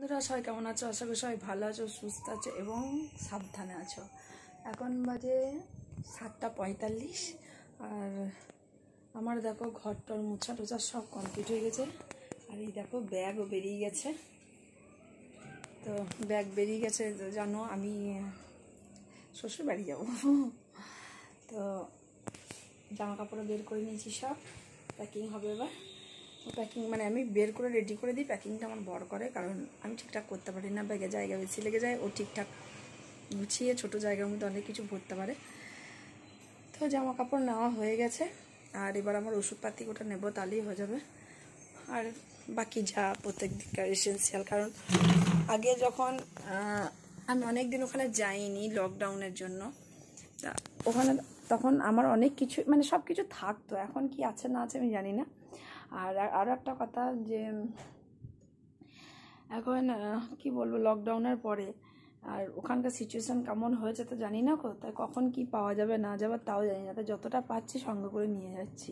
বন্ধুরা সবাই কেমন আছো? আশা করি সবাই ভালো আছো, সুস্থ আছো এবং সাবধানে আছো। এখন বাজে 7:45 আর আমার দেখো ঘরটর মোছা টোছা সব কমপ্লিট হয়ে গেছে। আর এই দেখো ব্যাগও বেরিয়ে গেছে। তো ব্যাগ বেরিয়ে গেছে তো জানো আমি শ্বশুর বাড়ি যাবো। তো জামা কাপড়ও বের করে নিয়েছি, সব প্যাকিং হবে এবার। প্যাকিং মানে আমি বের করে রেডি করে দিই, প্যাকিংটা আমার বড় করে, কারণ আমি ঠিকঠাক করতে পারি না, ব্যাগে জায়গা বেশি লেগে যায়। ও ঠিকঠাক গুছিয়ে ছোটো জায়গার মধ্যে অনেক কিছু ভরতে পারে। তো জামা কাপড় নেওয়া হয়ে গেছে, আর এবার আমার ওষুধপাতি ওটা নেবো, তাহলেই হয়ে যাবে। আর বাকি যা প্রত্যেক দিনকার এসেন্সিয়াল, কারণ আগে যখন আমি অনেক দিন ওখানে যাইনি লকডাউনের জন্য, তা ওখানে তখন আমার অনেক কিছু মানে সব কিছু থাকতো। এখন কি আছে না আছে আমি জানি না। আর আরও একটা কথা যে এখন কি বলবো, লকডাউনের পরে আর ওখানকার সিচুয়েশান কেমন হয়েছে তো জানি না, তাই কখন কি পাওয়া যাবে না যাবে তাও জানি না। তাই যতটা পাচ্ছি সঙ্গে করে নিয়ে যাচ্ছি।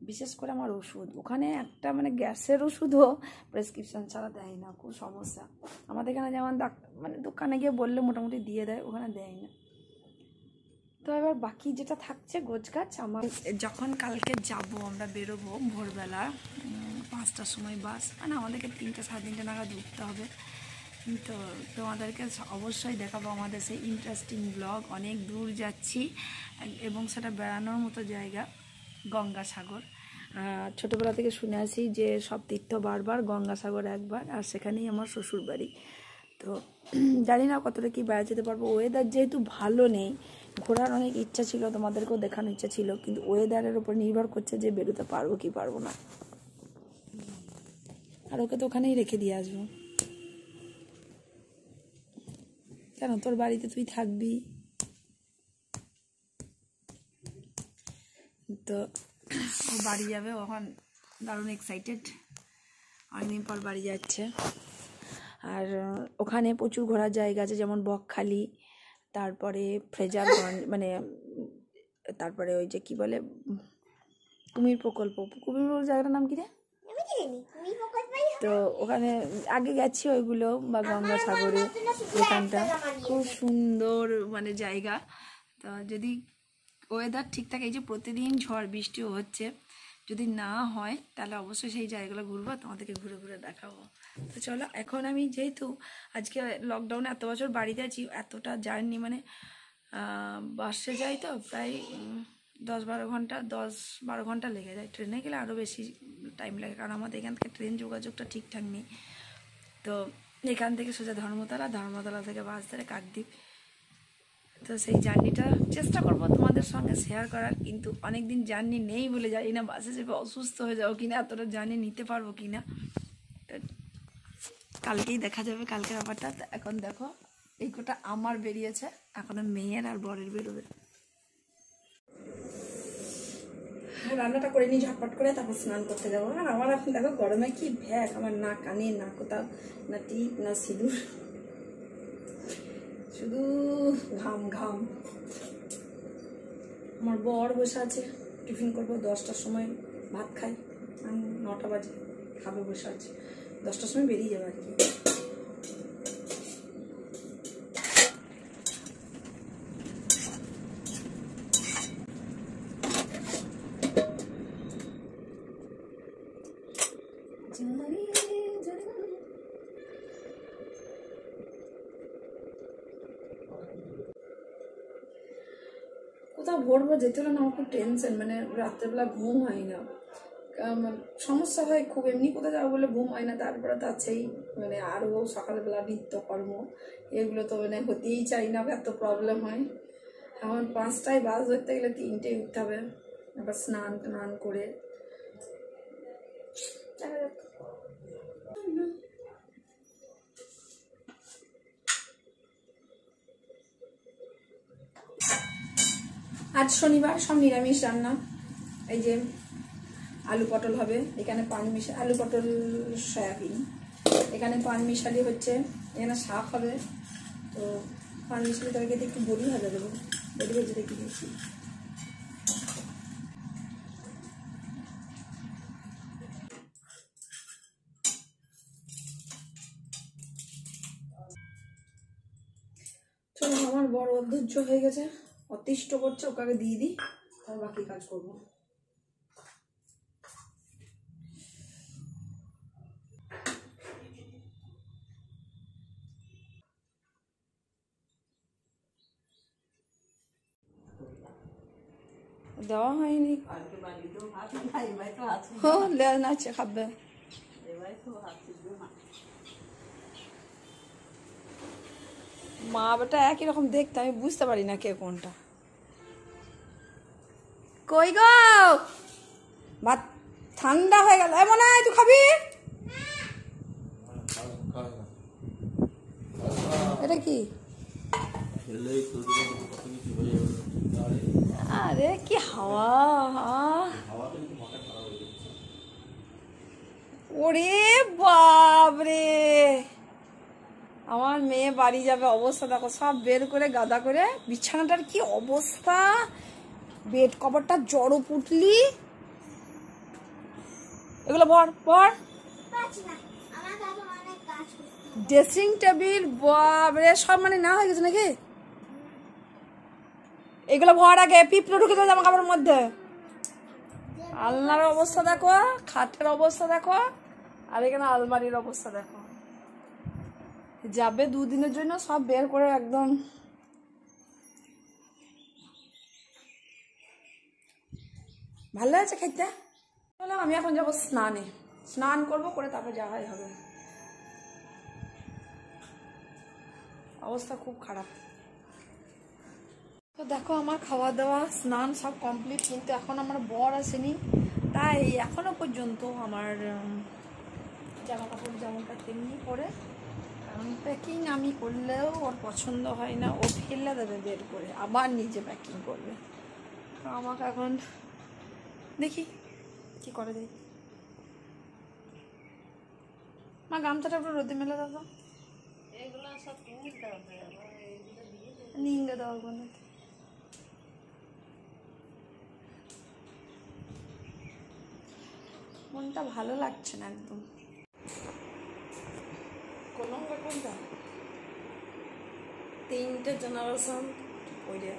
বিশেষ করে আমার ওষুধ, ওখানে একটা মানে গ্যাসের ওষুধও প্রেসক্রিপশান ছাড়া দেয় না, খুব সমস্যা। আমাদের এখানে যেমন মানে দোকানে গিয়ে বললে মোটামুটি দিয়ে দেয়, ওখানে দেয় না। তো এবার বাকি যেটা থাকছে গোছগাছ, আমার যখন কালকে যাব আমরা বেরোবো ভোরবেলা 5টার সময় বাস, মানে আমাদেরকে 3টে সাড়ে 3টে নাগাদ উঠতে হবে। তো তোমাদেরকে অবশ্যই দেখাবো আমাদের সেই ইন্টারেস্টিং ব্লগ। অনেক দূর যাচ্ছি এবং সেটা বেড়ানোর মতো জায়গা, গঙ্গাসাগর। ছোটোবেলা থেকে শুনে আসি যে সব তীর্থ বারবার, গঙ্গাসাগর একবার, আর সেখানেই আমার শ্বশুর বাড়ি। তো জানি না কতটা কি বেড়া যেতে পারবো। ওয়েদার যেহেতু ভালো নেই, ঘোরার অনেক ইচ্ছা ছিল, তোমাদেরকেও দেখানোর ইচ্ছা ছিল, কিন্তু ওয়েদারের উপর নির্ভর করছে যে বেরোতে পারবো কি পারবো না। আর ওকে তো ওখানেই রেখে দিয়ে আসবো। কেন, তোর বাড়িতে তুই থাকবি। তো ও বাড়ি যাবে, ওখান দারুণ এক্সাইটেড, অনেকদিন পর বাড়ি যাচ্ছে। আর ওখানে প্রচুর ঘোরার জায়গা আছে, যেমন বকখালি, তারপরে ফ্রেজারগঞ্জ, মানে তারপরে ওই যে কি বলে কুমির প্রকল্প জায়গাটার নাম কি রে, তো ওখানে আগে গেছি ওইগুলো, বা গঙ্গাসাগরে এখানটা খুব সুন্দর মানে জায়গা। তো যদি ওয়েদার ঠিক থাকে, এই যে প্রতিদিন ঝড় বৃষ্টিও হচ্ছে, যদি না হয় তাহলে অবশ্যই সেই জায়গাগুলো ঘুরবো, তোমাদেরকে ঘুরে ঘুরে দেখাবো। তো চলো, এখন আমি যেহেতু আজকে লকডাউনে এত বছর বাড়িতে আছি, এতটা জার্নি মানে বাসে যাই তো প্রায় 10-12 ঘন্টা লেগে যায়। ট্রেনে গেলে আরও বেশি টাইম লাগে, কারণ আমাদের এখান থেকে ট্রেন যোগাযোগটা ঠিকঠাক নেই। তো এখান থেকে সোজা ধর্মতলা থেকে বাস ধরে কাকদ্বীপ। তো সেই জার্নিটা চেষ্টা করব তোমাদের সঙ্গে শেয়ার করার, কিন্তু অনেক দিন জার্নি নেই বলে জানি না বাসে চেপে অসুস্থ হয়ে যাবো কিনা, এতটা জার্নি নিতে পারবো কিনা। তো কালকেই দেখা যাবে কালকের ব্যাপারটা। এখন দেখো এই কটা আমার বেরিয়েছে, এখনো মেয়ের আর বরের বেরোবে। রান্নাটা করে নিই ঝটপট করে, তারপর স্নান করতে যাবো। আর আমার এখন দেখো গরমে কি ভ্যাক, আমার না কানে না কোথাও না টিপ না সিঁদুর, শুধু ঘাম ঘাম। আমার বর বসে আছে, টিফিন করবো 10টার সময়, ভাত খাই, আমি 9টা বাজে খাবে, বসে আছে, 10টার সময় বেরিয়ে যাবে আর কি। কোথাও ভোরবো যেতে হলে না আমার খুব টেনশন, মানে রাত্রেবেলা ঘুম হয় না, সমস্যা হয় খুব। এমনি কোথাও যাবো বলে ঘুম হয় না, তারপরে তো আছেই মানে আরও সকালবেলা নিত্যকর্ম, এগুলো তো মানে হতেই চাই না, এত প্রবলেম হয়। এখন 5টায় বাস ধরতে গেলে 3টে উঠতে হবে, আবার স্নান টান করে। আজ শনিবার, সব নিরামিষ রান্না। এই যে আলু পটল হবে, এখানে আলু পটল সয়াবিন, এখানে পান মিশালি হচ্ছে, এখানে শাক হবে। তো পান মিশালি তরকারিতে একটু বড়ি ভাজা দেবো, বড়ি ভেজে রেখে দিয়েছি। চলো, আমার বড় অধৈর্য হয়ে গেছে, অতিষ্ঠ করছে, ওকে আগে দিয়ে দিই, তারপর বাকি কাজ করবো। দেওয়া হয়নি, আছে খাবে। মা বেটা একই রকম দেখতে, আমি বুঝতে পারি না কে কোনটা। কই গো, ভাত ঠান্ডা হয়ে গেল, এমন আয় তুই খাবি। এটা কি? আরে কি হাওয়া, ওরে বাবরে, আমার মেয়ে বাড়ি যাবে, অবস্থা দেখো, সব বের করে গাদা করে, বিছানাটার কি অবস্থা, বেড কভারটা জড়ো পুটলি, এগুলো ভর ভর, ড্রেসিং টেবিল, বাবরে সব মানে না হয়ে গেছে নাকি? এগুলো ভর আগে, পিঁপড়ে ঢুকে যাবে জামা কাপড়ের মধ্যে। আলনার অবস্থা দেখো, খাটের অবস্থা দেখো, আর এখানে আলমারির অবস্থা দেখো। যাবে দুদিনের জন্য, সব বের করে একদম। ভালো আছে খেতে। চলো আমি এখন যাবো স্নানে, স্নান করবো, করে তারপর যাওয়াই হবে। অবস্থা খুব খারাপ। তো দেখো আমার খাওয়া দাওয়া স্নান সব কমপ্লিট, কিন্তু এখন আমার বর আসেনি, তাই এখনো পর্যন্ত আমার জামা কাপড় যেমনটা তেমনি পরে, কারণ প্যাকিং আমি করলেও ওর পছন্দ হয় না, ও ফেলে দেবে বের করে, আবার নিজে প্যাকিং করবে। তো আমাকে এখন দেখি কি করে দেয়। মা গামছাটা একটু রোদে মেলে দাও, নিংড়ে দাও ওখানে। মনটা ভালো লাগছে না একদম। কলঙ্কা কোনটা? 3টে জেনারেশন ওইটা,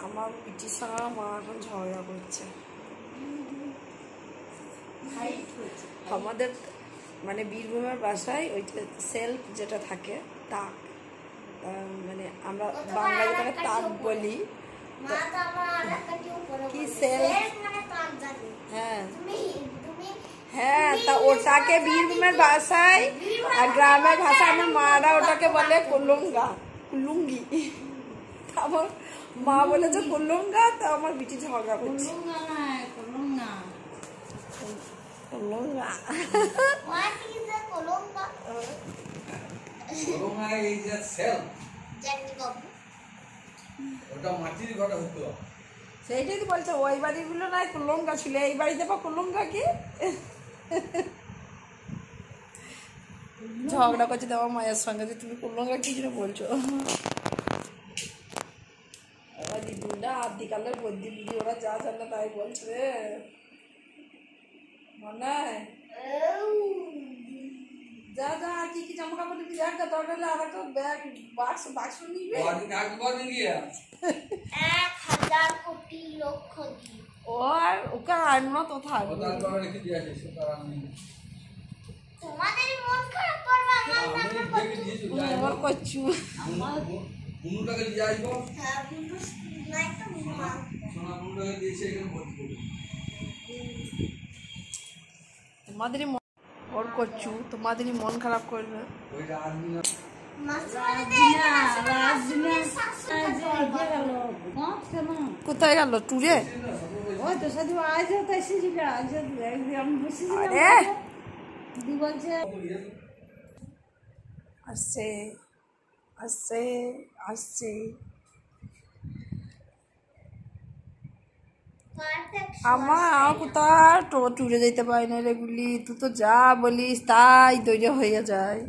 আমার পিটির সঙ্গে মা এখন ঝগড়া করছে। আমাদের মানে বীরভূমের বাসায় ওইটা সেলফ যেটা থাকে, তাক, মানে আমরা বাঙালি তাক বলি, কি সেলফ, হ্যাঁ হ্যাঁ, তা ওটাকে বীরভূমের ভাষায় আর গ্রামের ভাষায় আমার মারা ওটাকে বলে কুলুঙ্গা, কুলুঙ্গি। আমার মা বলেছে কুলুঙ্গা, তা আমার বিটি ঝগড়া করছে। সেইটাই তো বলছে, ওই বাড়িগুলো নাই কুলঙ্গা ছিল, এই বাড়িতে বা কুলঙ্গা কি। ঝগড়া করছে তোমার মায়ের সঙ্গে যে তুমি কুলঙ্গা কি জন্য বলছো। এবার দিদুনটা আদিকালের বদ্যি দিদি, ওরা যা জানে তাই বলছে রে, মনে যা যা আর কি কি জামা কাপড় নিবি দেখ, দরকার হলে আর একটা ব্যাগ বাক্স নিবি। 1000 কোটি লক্ষ দিন আর ওকে আনলো তো থাকবে, তোমাদের মন খারাপ করবে, আমার কচ্ছু বুনুটাকে নিয়ে আসবো, হ্যাঁ বুনু নাই তো মা সোনা বুনুটাকে দিয়েছে এখানে ভর্তি করবো। তোমাদেরই ওর কচ্ছু, তোমাদেরই মন খারাপ করবে। ওই রাজদিনা কোথায় গেল টুরে? আসছে আসছে আসছে, আমার কোথাও টুরে যেতে পারি না রেগুলি, তুই তো যা বলিস তাই দৈর্য হয়ে যায়,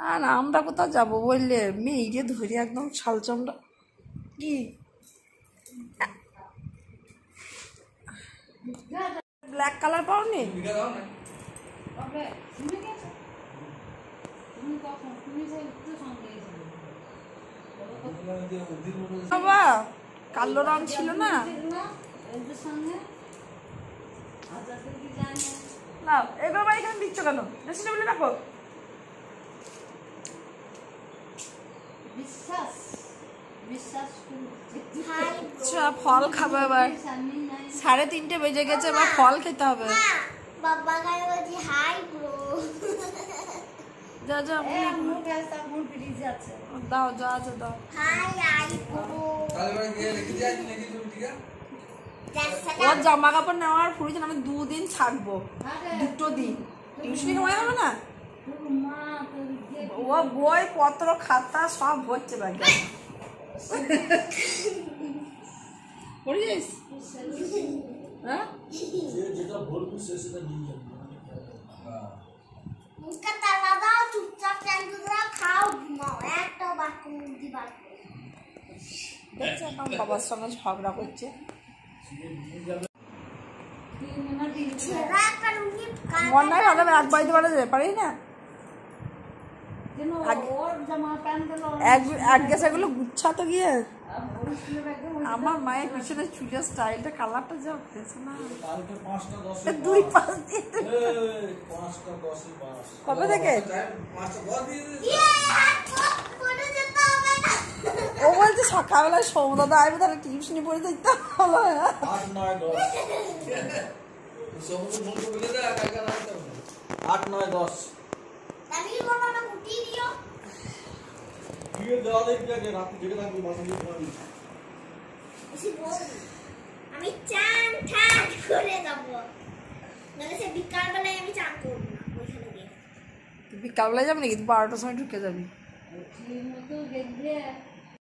আর আমরা কোথাও যাবো বললে মেয়েরে ধরে একদম ছালচামড়া কি ব্ল্যাক কালার পাওনি? বাবা কালো রং ছিল না না এবার এখানে দিচ্ছ কেন ড্রেসিং টেবিলে রাখো আচ্ছা ফল খাবে এবার 3:30 বেজে গেছে এবার ফল খেতে হবে বাবা গায়ে বলছি হাই ব্রো যা যা দাও যা যা দাও হাই ব্রো তাহলে গিয়ে রেখে দিয়ে আসি নাকি তুমি ঠিক আছে ওর জামা কাপড় নেওয়ার ফুরিয়েছে আমি 2 দিন থাকবো 2 দিন টিউশনি সময় হবে না ও বই পত্র খাতা সব হচ্ছে ব্যাগে পড়িস হ্যাঁ যেটা বলবি সেটা নিয়ে যাবি মুখটা তালা দাও চুপচাপ চ্যাংদু দাও খাও ঘুমাও একটা বাকি মুখ দিবার দেখছো আমার বাবার সঙ্গে ঝগড়া করছে ছেড়া একটা রুগী মন নাই ভালো এক বাড়িতে বাড়া যেতে পারি না এক গেছে এগুলো গুচ্ছাতো গিয়ে আমার মায়ের পিছনে চুলের স্টাইলটা কালারটা যা উঠেছে না কালকে 5টা 10 2-5 দিন 5টা 10 পাস কবে থেকে 5টা 10 দিয়ে দিয়েছে ইয়ে হাত পড়ে যেতে হবে না ও বলছে সকালবেলায় সৌদাদা আসবে তাহলে টিউশনি পড়ে দিতে ভালো 8 9 10 সমুদ্র বন্ধ বলে দে কালকে রাখতে হবে 8 9 10 আমি বলবো না গুটি দিও দিয়ে দেওয়া দেখবি আগে রাতে জেগে থাকবি মাথা দিয়ে ঘুমাবি বেশি বলবি আমি চান ঠান করে যাবো মানে সে বিকালবেলায় আমি চান করবো না ওইখানে গিয়ে বিকালবেলায় যাবি নাকি 12টার সময় ঢুকে যাবি দেখবে